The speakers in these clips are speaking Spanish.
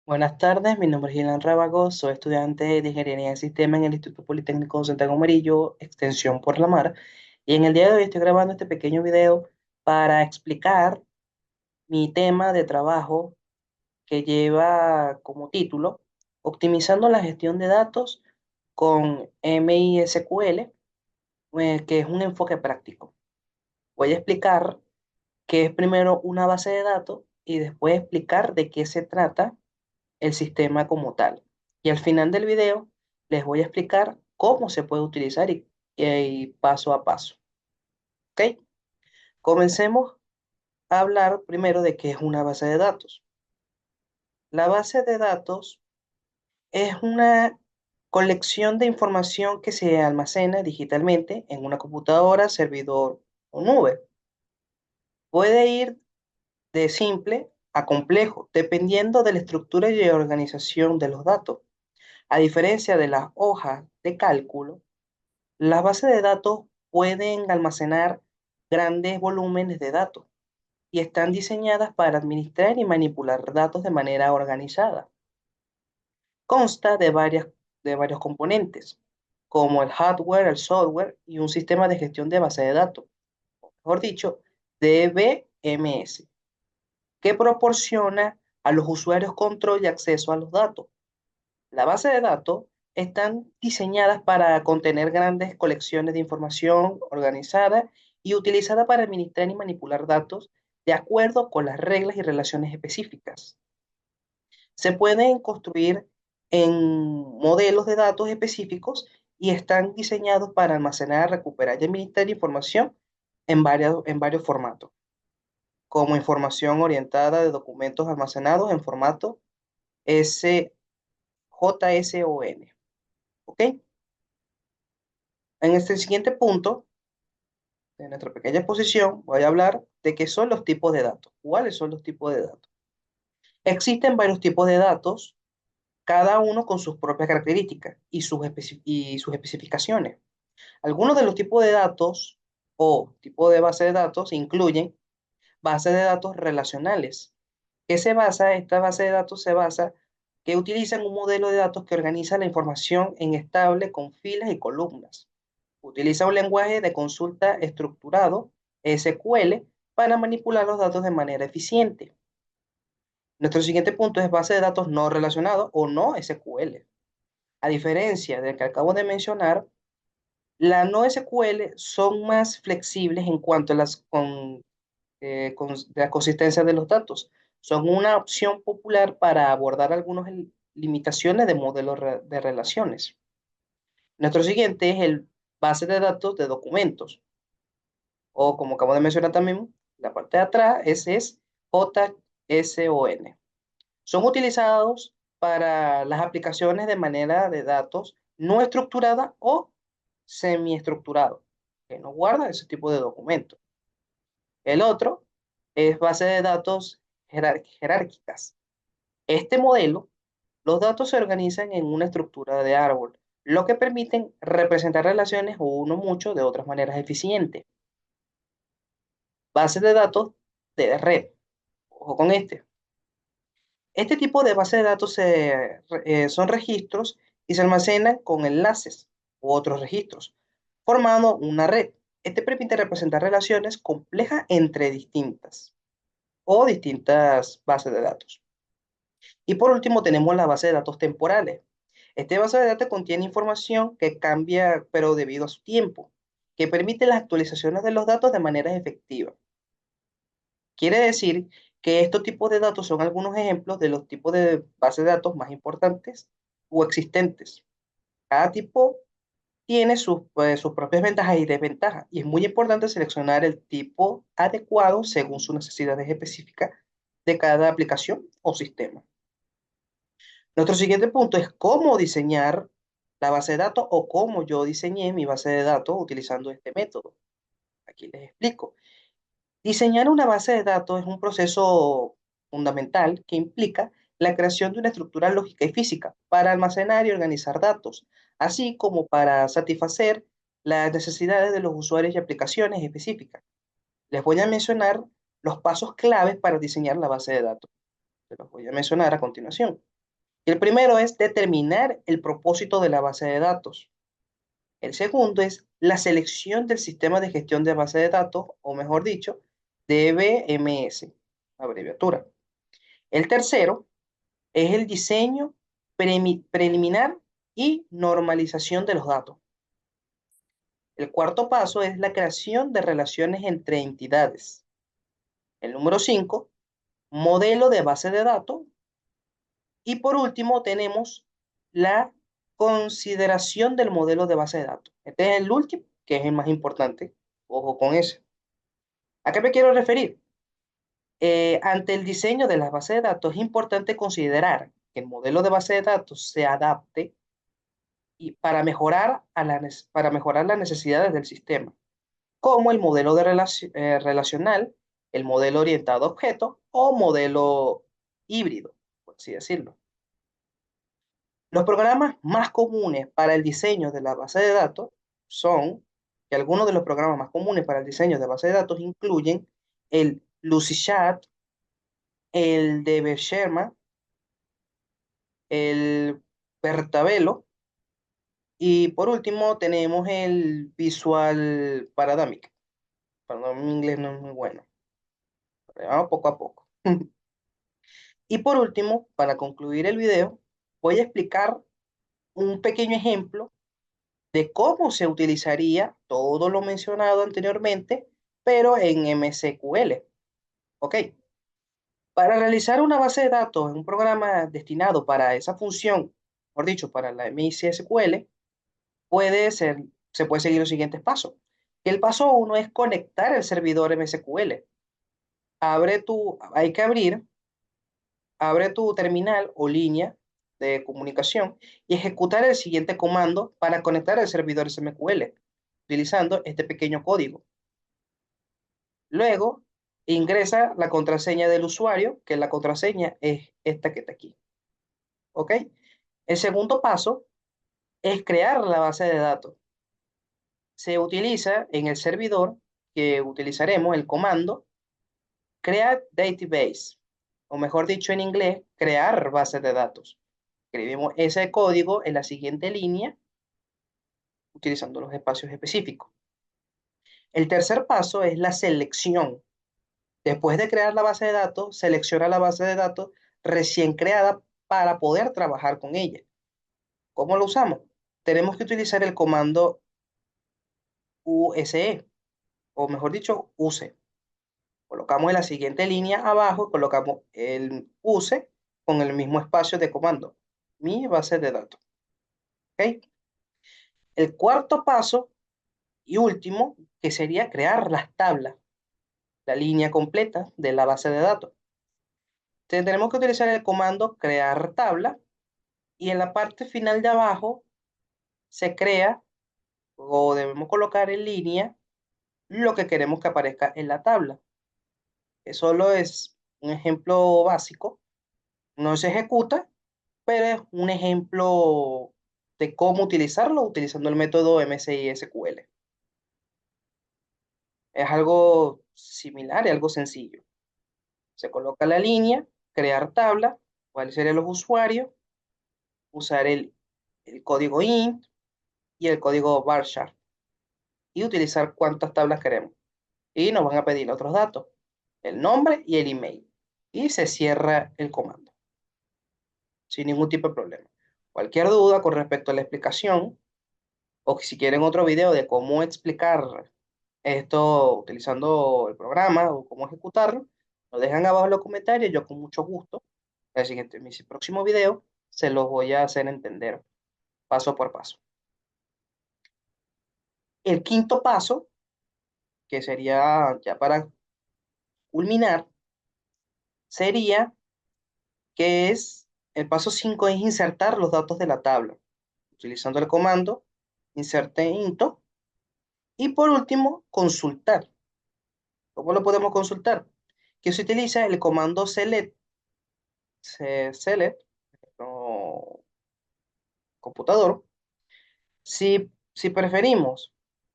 Buenas tardes, mi nombre es Gilan Rábago, soy estudiante de Ingeniería en Sistemas en el Instituto Politécnico Santiago Amarillo, extensión por la mar, y en el día de hoy estoy grabando este pequeño video para explicar mi tema de trabajo que lleva como título Optimizando la gestión de datos con MySQL, que es un enfoque práctico. Voy a explicar qué es primero una base de datos y después explicar de qué se trata el sistema como tal. Y al final del video les voy a explicar cómo se puede utilizar y paso a paso. ¿Ok? Comencemos a hablar primero de qué es una base de datos. La base de datos es una colección de información que se almacena digitalmente en una computadora, servidor o nube. Puede ir de simple a complejo, dependiendo de la estructura y organización de los datos. A diferencia de las hojas de cálculo, las bases de datos pueden almacenar grandes volúmenes de datos y están diseñadas para administrar y manipular datos de manera organizada. Consta de varios componentes, como el hardware, el software y un sistema de gestión de base de datos, mejor dicho, DBMS, que proporciona a los usuarios control y acceso a los datos. La base de datos están diseñadas para contener grandes colecciones de información organizada y utilizada para administrar y manipular datos de acuerdo con las reglas y relaciones específicas. Se pueden construir en modelos de datos específicos y están diseñados para almacenar, recuperar y administrar información en varios formatos, como información orientada de documentos almacenados en formato JSON. ¿Ok? En este siguiente punto de nuestra pequeña exposición voy a hablar de qué son los tipos de datos. ¿Cuáles son los tipos de datos? Existen varios tipos de datos, cada uno con sus propias características y sus especificaciones. Algunos de los tipos de datos o tipos de base de datos incluyen bases de datos relacionales. Esta base de datos se basa que utilizan un modelo de datos que organiza la información en estable con filas y columnas. Utiliza un lenguaje de consulta estructurado, SQL, para manipular los datos de manera eficiente. Nuestro siguiente punto es base de datos no relacionados o no SQL. A diferencia del que acabo de mencionar, las no SQL son más flexibles en cuanto a la consistencia de los datos. Son una opción popular para abordar algunas limitaciones de modelos de relaciones. Nuestro siguiente es el base de datos de documentos, o como acabo de mencionar también, la parte de atrás, ese es JSON. Son utilizados para las aplicaciones de manera de datos no estructurada o semiestructurado, que no guarda ese tipo de documentos. El otro es base de datos jerárquicas. Este modelo, los datos se organizan en una estructura de árbol, lo que permiten representar relaciones o uno mucho de otras maneras eficientes. Bases de datos de red. Ojo con este. Este tipo de base de datos son registros y se almacenan con enlaces u otros registros, formando una red. Este permite representar relaciones complejas entre distintas bases de datos. Y por último tenemos la base de datos temporales. Esta base de datos contiene información que cambia, pero debido a su tiempo, que permite las actualizaciones de los datos de manera efectiva. Quiere decir que estos tipos de datos son algunos ejemplos de los tipos de bases de datos más importantes o existentes. Cada tipo tiene sus propias ventajas y desventajas, y es muy importante seleccionar el tipo adecuado según sus necesidades específicas de cada aplicación o sistema. Nuestro siguiente punto es cómo diseñar la base de datos o cómo yo diseñé mi base de datos utilizando este método. Aquí les explico. Diseñar una base de datos es un proceso fundamental que implica la creación de una estructura lógica y física para almacenar y organizar datos, así como para satisfacer las necesidades de los usuarios y aplicaciones específicas. Les voy a mencionar los pasos claves para diseñar la base de datos. Se los voy a mencionar a continuación. El primero es determinar el propósito de la base de datos. El segundo es la selección del sistema de gestión de base de datos, o mejor dicho, DBMS, abreviatura. El tercero es el diseño preliminar y normalización de los datos. El cuarto paso es la creación de relaciones entre entidades. El número 5, modelo de base de datos. Y por último tenemos la consideración del modelo de base de datos. Este es el último, que es el más importante. Ojo con ese. ¿A qué me quiero referir? Ante el diseño de las bases de datos es importante considerar que el modelo de base de datos se adapte y para mejorar las necesidades del sistema, como el modelo de relacional, el modelo orientado a objetos o modelo híbrido, por así decirlo. Los programas más comunes para el diseño de la base de datos son, que algunos de los programas más comunes para el diseño de base de datos incluyen el LucidChat, el DB el Pertabelo, y por último tenemos el Visual Paradamic. Perdón, mi inglés no es muy bueno. Pero vamos poco a poco. Y por último, para concluir el video, voy a explicar un pequeño ejemplo de cómo se utilizaría todo lo mencionado anteriormente, pero en MSQL. Ok. Para realizar una base de datos en un programa destinado para esa función, mejor dicho, para la MSQL, se puede seguir los siguientes pasos. El paso uno es conectar el servidor MSQL. Hay que abre tu terminal o línea de comunicación y ejecutar el siguiente comando para conectar el servidor SMQL, utilizando este pequeño código. Luego, ingresa la contraseña del usuario, que la contraseña es esta que está aquí. ¿Ok? El segundo paso es crear la base de datos. Se utiliza en el servidor que utilizaremos el comando create database, o mejor dicho en inglés, crear base de datos. Escribimos ese código en la siguiente línea utilizando los espacios específicos. El tercer paso es la selección. Después de crear la base de datos, selecciona la base de datos recién creada para poder trabajar con ella. ¿Cómo lo usamos? Tenemos que utilizar el comando use, o mejor dicho, use. Colocamos en la siguiente línea abajo, colocamos el use con el mismo espacio de comando, mi base de datos. ¿Ok? El cuarto paso y último, que sería crear las tablas, la línea completa de la base de datos. Tendremos que utilizar el comando crear tabla y en la parte final de abajo se crea o debemos colocar en línea lo que queremos que aparezca en la tabla. Eso solo es un ejemplo básico, no se ejecuta, pero es un ejemplo de cómo utilizarlo utilizando el método MSI SQL. Es algo similar y algo sencillo. Se coloca la línea, crear tabla, cuáles serían los usuarios, usar el código int y el código varchar y utilizar cuántas tablas queremos. Y nos van a pedir otros datos, el nombre y el email. Y se cierra el comando sin ningún tipo de problema. Cualquier duda con respecto a la explicación o si quieren otro video de cómo explicar esto utilizando el programa o cómo ejecutarlo, lo dejan abajo en los comentarios. Yo con mucho gusto, así que en mi próximo video se los voy a hacer entender paso por paso. El quinto paso, que sería ya para culminar, sería que el paso 5 es insertar los datos de la tabla, utilizando el comando inserte into. Y por último, consultar. ¿Cómo lo podemos consultar? Que se utiliza el comando select, no, computador. Si preferimos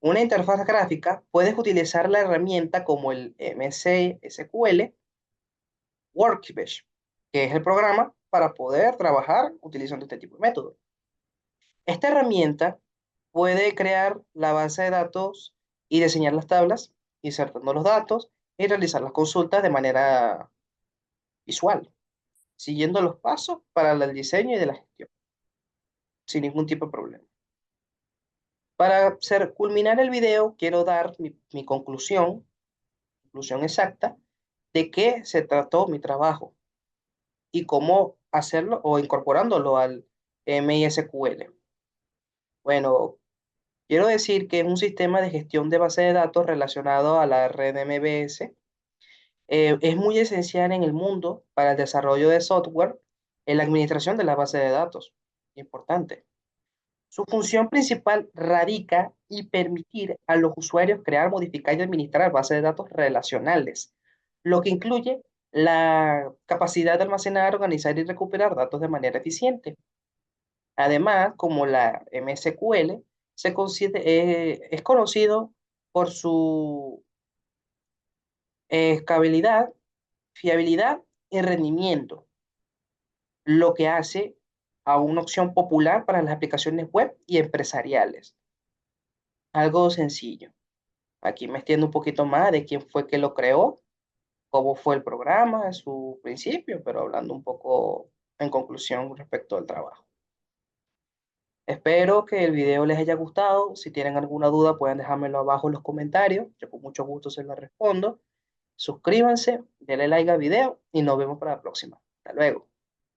una interfaz gráfica, puedes utilizar la herramienta como el MS SQL Workbench, que es el programa para poder trabajar utilizando este tipo de método. Esta herramienta puede crear la base de datos y diseñar las tablas, insertando los datos y realizar las consultas de manera visual, siguiendo los pasos para el diseño y de la gestión, sin ningún tipo de problema. Para culminar el video, quiero dar mi conclusión exacta de qué se trató mi trabajo y cómo hacerlo o incorporándolo al MySQL. Bueno, quiero decir que es un sistema de gestión de base de datos relacionado a la red MBS. Es muy esencial en el mundo para el desarrollo de software en la administración de la base de datos. Importante. Su función principal radica en permitir a los usuarios crear, modificar y administrar bases de datos relacionales, lo que incluye la capacidad de almacenar, organizar y recuperar datos de manera eficiente. Además, como la MSQL, es conocido por su escalabilidad, fiabilidad y rendimiento, lo que hace a una opción popular para las aplicaciones web y empresariales. Algo sencillo. Aquí me extiendo un poquito más de quién fue que lo creó, cómo fue el programa, su principio, pero hablando un poco en conclusión respecto al trabajo. Espero que el video les haya gustado. Si tienen alguna duda, pueden dejármelo abajo en los comentarios. Yo con mucho gusto se los respondo. Suscríbanse, denle like al video y nos vemos para la próxima. Hasta luego.